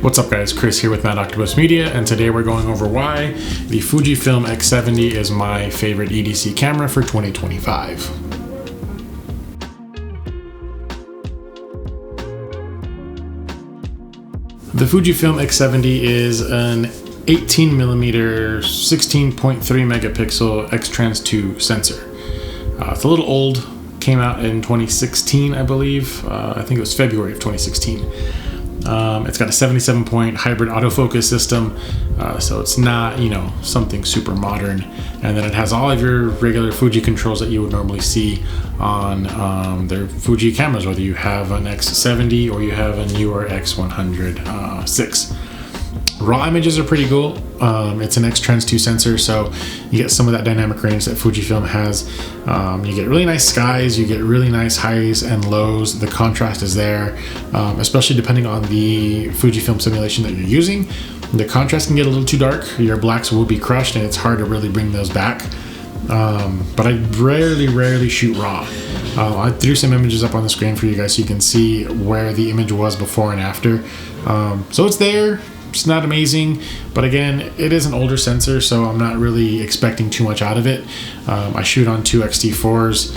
What's up guys, Chris here with Mad Octopus Media, and today we're going over why the Fujifilm X70 is my favorite EDC camera for 2025. The Fujifilm X70 is an 18mm 16.3 megapixel X-Trans 2 sensor. It's a little old, came out in 2016 I believe, I think it was February of 2016. It's got a 77-point hybrid autofocus system, so it's not, something super modern. And then it has all of your regular Fuji controls that you would normally see on their Fuji cameras, whether you have an X70 or you have a newer X106. Raw images are pretty cool. It's an X-Trans 2 sensor, so you get some of that dynamic range that Fujifilm has. You get really nice skies, you get really nice highs and lows. The contrast is there, especially depending on the Fujifilm simulation that you're using. The contrast can get a little too dark. Your blacks will be crushed and it's hard to really bring those back. But I rarely shoot raw. I threw some images up on the screen for you guys so you can see where the image was before and after. So it's there. It's not amazing, but again, it is an older sensor, so I'm not really expecting too much out of it. I shoot on two X-T4s,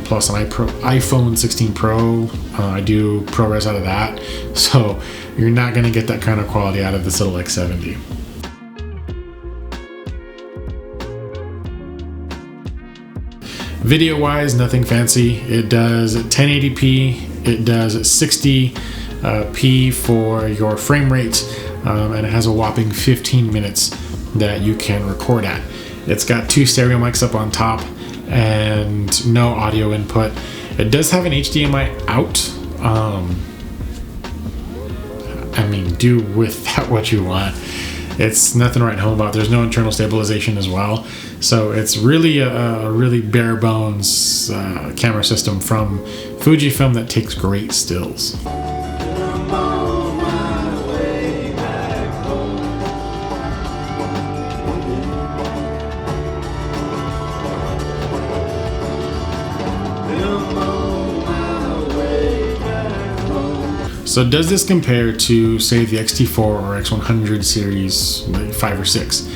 plus an iPhone 16 Pro. I do ProRes out of that, so you're not going to get that kind of quality out of this little X70. Video-wise, nothing fancy. It does 1080p, it does 60p for your frame rate. And it has a whopping 15 minutes that you can record at. It's got two stereo mics up on top and no audio input. It does have an HDMI out. Do with that what you want. It's nothing to write home about. There's no internal stabilization as well. So it's really a really bare bones camera system from Fujifilm that takes great stills. So does this compare to, say, the X-T4 or X100 series, like 5 or 6?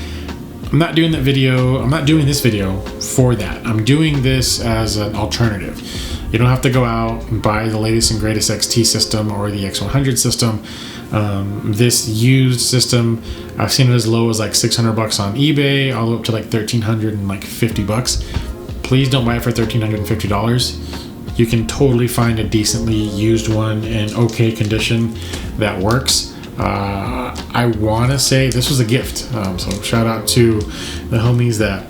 I'm not doing this video for that. I'm doing this as an alternative. You don't have to go out and buy the latest and greatest XT system or the X100 system. This used system, I've seen it as low as like $600 on eBay, all the way up to like $1,350. Please don't buy it for $1,350. You can totally find a decently used one in okay condition that works. I want to say this was a gift, so shout out to the homies that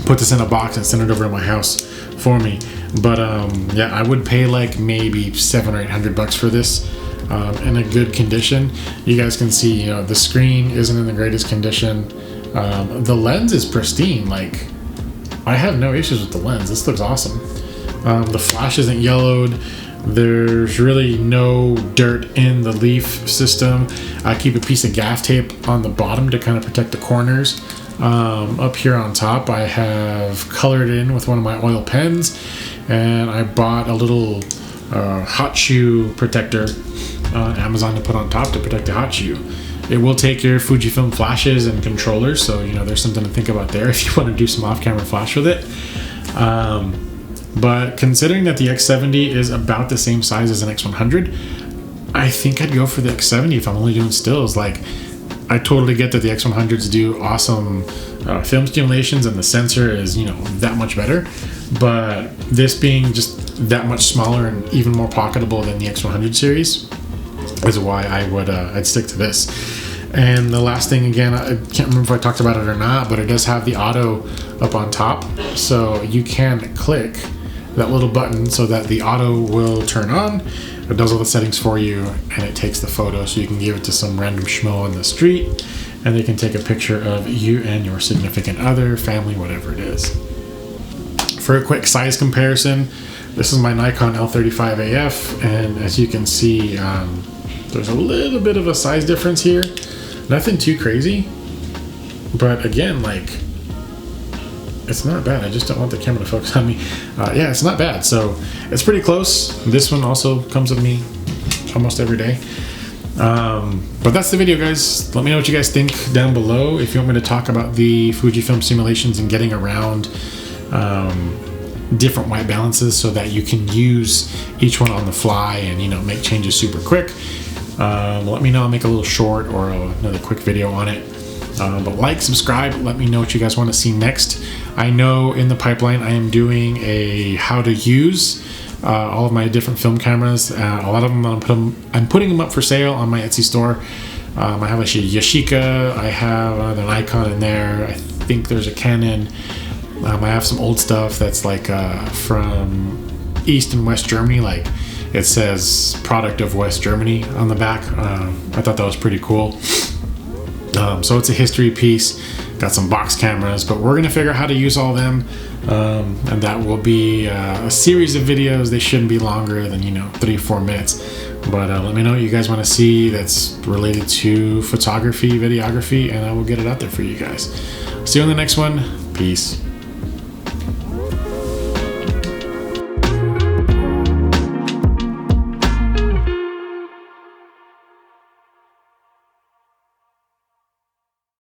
put this in a box and sent it over to my house for me. But yeah, I would pay like maybe $700 or $800 for this in a good condition. You guys can see, the screen isn't in the greatest condition. The lens is pristine. Like, I have no issues with the lens. This looks awesome. The flash isn't yellowed. There's really no dirt in the leaf system. I keep a piece of gaff tape on the bottom to kind of protect the corners. Up here on top, I have colored in with one of my oil pens, and I bought a little hot shoe protector on Amazon to put on top to protect the hot shoe. It will take your Fujifilm flashes and controllers, so there's something to think about there if you want to do some off-camera flash with it. But considering that the X70 is about the same size as an X100, I think I'd go for the X70 if I'm only doing stills. Like, I totally get that the X100s do awesome film stimulations and the sensor is, that much better. But this being just that much smaller and even more pocketable than the X100 series is why I'd stick to this. And the last thing, again, I can't remember if I talked about it or not, but it does have the auto up on top. So you can click that little button so that the auto will turn on. It does all the settings for you, and it takes the photo, so you can give it to some random schmo on the street, and they can take a picture of you and your significant other, family, whatever it is. For a quick size comparison, this is my Nikon L35AF, and as you can see, there's a little bit of a size difference here. Nothing too crazy, but again, like, it's not bad. I just don't want the camera to focus on me. Yeah, it's not bad. So it's pretty close. This one also comes with me almost every day. But that's the video, guys. Let me know what you guys think down below. If you want me to talk about the Fujifilm simulations and getting around different white balances so that you can use each one on the fly and, you know, make changes super quick, let me know. I'll make a little short or another quick video on it. But like, subscribe, let me know what you guys want to see next. I know in the pipeline I am doing a how to use all of my different film cameras. A lot of them I'm putting them up for sale on my Etsy store. I have a Yashica, I have an Nikon in there, I think there's a Canon. I have some old stuff that's like from East and West Germany, like it says product of West Germany on the back. I thought that was pretty cool. So it's a history piece. Got some box cameras, but we're gonna figure out how to use all of them, and that will be a series of videos. They shouldn't be longer than, you know, 3-4 minutes. But let me know what you guys want to see that's related to photography, videography, and I will get it out there for you guys. See you on the next one. Peace.